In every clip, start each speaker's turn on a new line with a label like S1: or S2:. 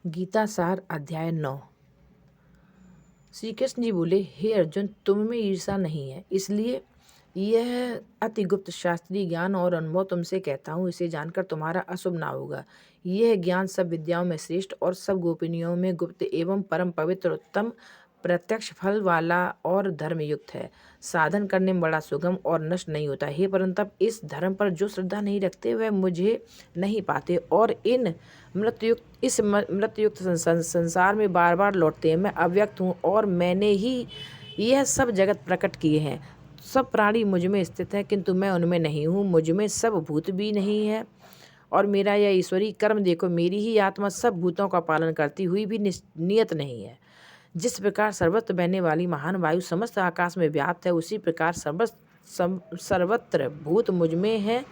S1: गीता सार अध्याय 9। श्री कृष्ण जी बोले, हे अर्जुन, तुम में ईर्षा नहीं है, इसलिए यह अति गुप्त शास्त्रीय ज्ञान और अनुभव तुमसे कहता हूँ। इसे जानकर तुम्हारा अशुभ ना होगा। यह ज्ञान सब विद्याओं में श्रेष्ठ और सब गोपनीयों में गुप्त एवं परम पवित्र, उत्तम, प्रत्यक्ष फल वाला और धर्मयुक्त है। साधन करने में बड़ा सुगम और नष्ट नहीं होता। हे परंतप, इस धर्म पर जो श्रद्धा नहीं रखते वह मुझे नहीं पाते और इस मृत्युयुक्त संसार में बार बार लौटते हैं। मैं अव्यक्त हूँ और मैंने ही यह सब जगत प्रकट किए हैं। सब प्राणी मुझ में स्थित है, किंतु मैं उनमें नहीं हूँ। मुझ में सब भूत भी नहीं है और मेरा यह ईश्वरीय कर्म देखो। मेरी ही आत्मा सब भूतों का पालन करती हुई भी नियत नहीं है। जिस प्रकार सर्वत्र बहने वाली महान वायु समस्त आकाश में व्याप्त है, उसी प्रकार सर्वत्र भूत मुझ में है,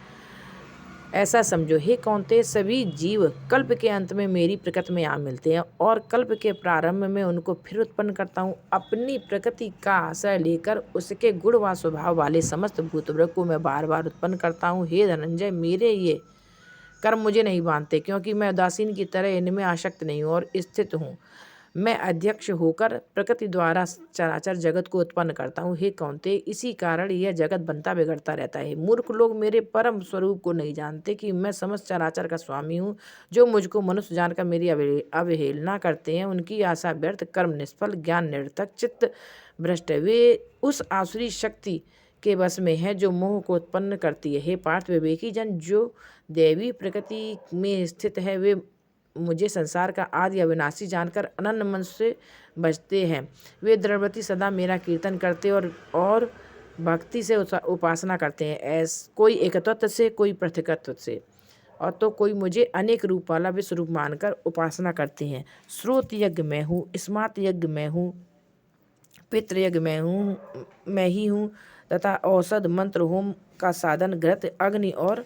S1: ऐसा समझो। हे कौन्तेय, सभी जीव कल्प के अंत में मेरी प्रकृति में आ मिलते हैं और कल्प के प्रारंभ में उनको फिर उत्पन्न करता हूँ। अपनी प्रकृति का आश्रय लेकर उसके गुण व स्वभाव वाले समस्त भूतवर्ग को मैं बार बार उत्पन्न करता हूँ। हे धनंजय, मेरे ये कर्म मुझे नहीं बांधते, क्योंकि मैं उदासीन की तरह इनमें आसक्त नहीं हूँ और स्थित हूँ। मैं अध्यक्ष होकर प्रकृति द्वारा चराचर जगत को उत्पन्न करता हूँ। हे कौन्तेय, इसी कारण यह जगत बनता बिगड़ता रहता है। मूर्ख लोग मेरे परम स्वरूप को नहीं जानते कि मैं समस्त चराचर का स्वामी हूँ। जो मुझको मनुष्य जानकर मेरी अवहेलना करते हैं, उनकी आशा व्यर्थ, कर्म निष्फल, ज्ञान निरर्थक, चित्त भ्रष्ट। वे उस आसुरी शक्ति के वश में है जो मोह को उत्पन्न करती है। हे पार्थ, विवेकी जन जो दैवी प्रकृति में स्थित है, वे मुझे संसार का आदि अविनाशी जानकर अनन्य मन से बचते हैं। वे दृढ़व्रती सदा मेरा कीर्तन करते और भक्ति से उपासना करते हैं। कोई एकत्व से, कोई पृथकत्व से, और तो कोई मुझे अनेक रूप वाला विश्व रूप मानकर उपासना करते हैं। स्रोत यज्ञ मैं हूँ, स्मार्त यज्ञ मैं हूँ, पितृयज्ञ मैं ही हूँ तथा औषध, मंत्र, होम का साधन, घृत, अग्नि और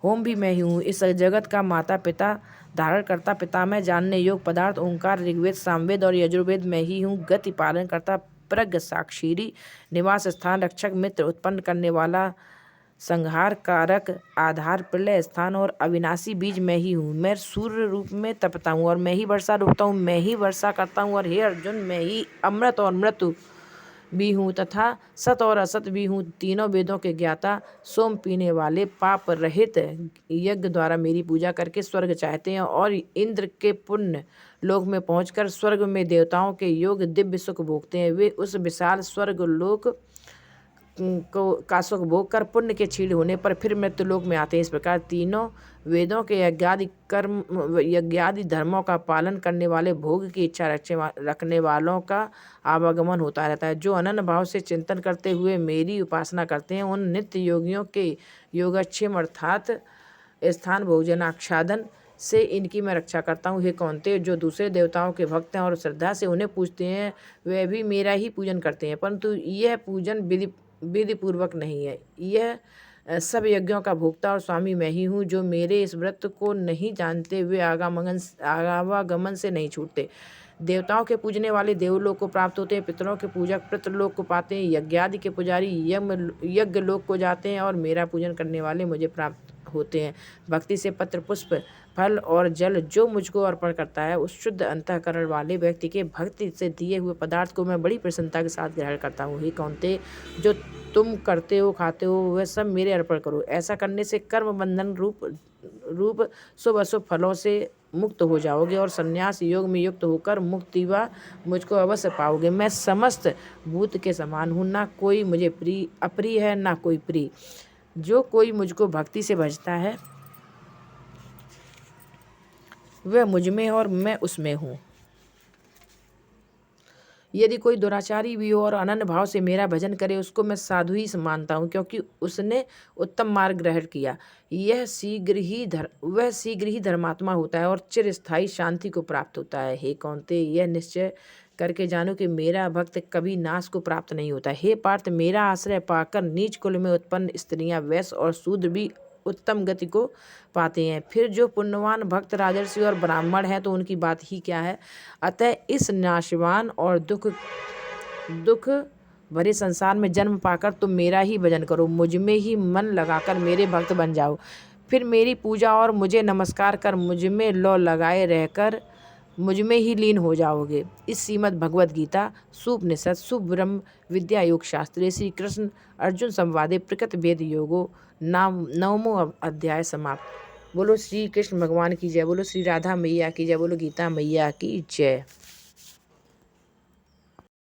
S1: होम भी मैं ही हूँ। इस जगत का माता पिता, धारण करता, पितामह, जानने योग पदार्थ, ओंकार, ऋग्वेद, सामवेद और यजुर्वेद मैं ही हूँ। गति, पालन करता, प्रज्ञ, साक्षीरी, निवास स्थान, रक्षक, मित्र, उत्पन्न करने वाला, संहार कारक, आधार, प्रलय स्थान और अविनाशी बीज मैं ही हूँ। मैं सूर्य रूप में तपता हूँ और मैं ही वर्षा रोकता हूँ। मैं ही वर्षा करता हूँ और हे अर्जुन, मैं ही अमृत और मृत्यु भी हूँ तथा सत और असत भी हूँ। तीनों वेदों के ज्ञाता, सोम पीने वाले, पाप रहित, यज्ञ द्वारा मेरी पूजा करके स्वर्ग चाहते हैं और इंद्र के पुण्य लोक में पहुंचकर स्वर्ग में देवताओं के योग दिव्य सुख भोगते हैं। वे उस विशाल स्वर्ग लोक का सुख भोग कर पुण्य के क्षीण होने पर फिर मृत्युलोक में आते हैं। इस प्रकार तीनों वेदों के यज्ञादि धर्मों का पालन करने वाले, भोग की इच्छा रखने वालों का आवागमन होता रहता है। जो अनन्य भाव से चिंतन करते हुए मेरी उपासना करते हैं, उन नित्य योगियों के योगक्षेम अर्थात स्थान भोजनाक्षादन से इनकी मैं रक्षा करता हूँ। हे कौन्तेय, जो दूसरे देवताओं के भक्त हैं और श्रद्धा से उन्हें पूजते हैं, वे भी मेरा ही पूजन करते हैं, परंतु यह पूजन विधि पूर्वक नहीं है। यह सब यज्ञों का भोक्ता और स्वामी मैं ही हूँ। जो मेरे इस व्रत को नहीं जानते, वे आवागमन से नहीं छूटते। देवताओं के पूजने वाले देवलोक को प्राप्त होते हैं, पितरों के पूजक पितृलोक को पाते हैं, यज्ञादि के पुजारी यज्ञ लोक को जाते हैं और मेरा पूजन करने वाले मुझे प्राप्त होते हैं। भक्ति से पत्र, पुष्प, फल और जल जो मुझको अर्पण करता है, उस शुद्ध अंतःकरण वाले व्यक्ति के भक्ति से दिए हुए पदार्थ को मैं बड़ी प्रसन्नता के साथ ग्रहण करता हूँ। हे कौन्तेय, जो तुम करते हो, खाते हो, वह सब मेरे अर्पण करो। ऐसा करने से कर्म बंधन रूप शुभ अशुभ फलों से मुक्त हो जाओगे और संन्यास योग में युक्त होकर मुक्ति व मुझको अवश्य पाओगे। मैं समस्त भूत के समान हूँ, ना कोई मुझे अप्रिय है, ना कोई प्रिय। जो कोई मुझको भक्ति से भजता है, वह मुझ में और मैं उसमें हूँ। यदि कोई दुराचारी भी हो और अनन्य भाव से मेरा भजन करे, उसको मैं साधु ही मानता हूँ, क्योंकि उसने उत्तम मार्ग ग्रहण किया। वह शीघ्र ही धर्मात्मा होता है और चिरस्थायी शांति को प्राप्त होता है। हे कौन्तेय, यह निश्चय करके जानो कि मेरा भक्त कभी नाश को प्राप्त नहीं होता। हे पार्थ, मेरा आश्रय पाकर नीच कुल में उत्पन्न स्त्रियां, वैश्य और शूद्र भी उत्तम गति को पाते हैं। फिर जो पुण्यवान भक्त, राजर्षि और ब्राह्मण हैं, तो उनकी बात ही क्या है। अतः इस नाशवान और दुख भरे संसार में जन्म पाकर तुम मेरा ही भजन करो। मुझ में ही मन लगाकर मेरे भक्त बन जाओ। फिर मेरी पूजा और मुझे नमस्कार कर मुझ में लौ लगाए रहकर मुझ में ही लीन हो जाओगे। इस श्रीमद् भगवद गीता सुपनिषद सुब्रह्म विद्या योग शास्त्रे श्री कृष्ण अर्जुन संवादे प्रकृत वेद योगो नाम 9वां अध्याय समाप्त। बोलो श्री कृष्ण भगवान की जय, बोलो श्री राधा मैया की जय, बोलो गीता मैया की जय।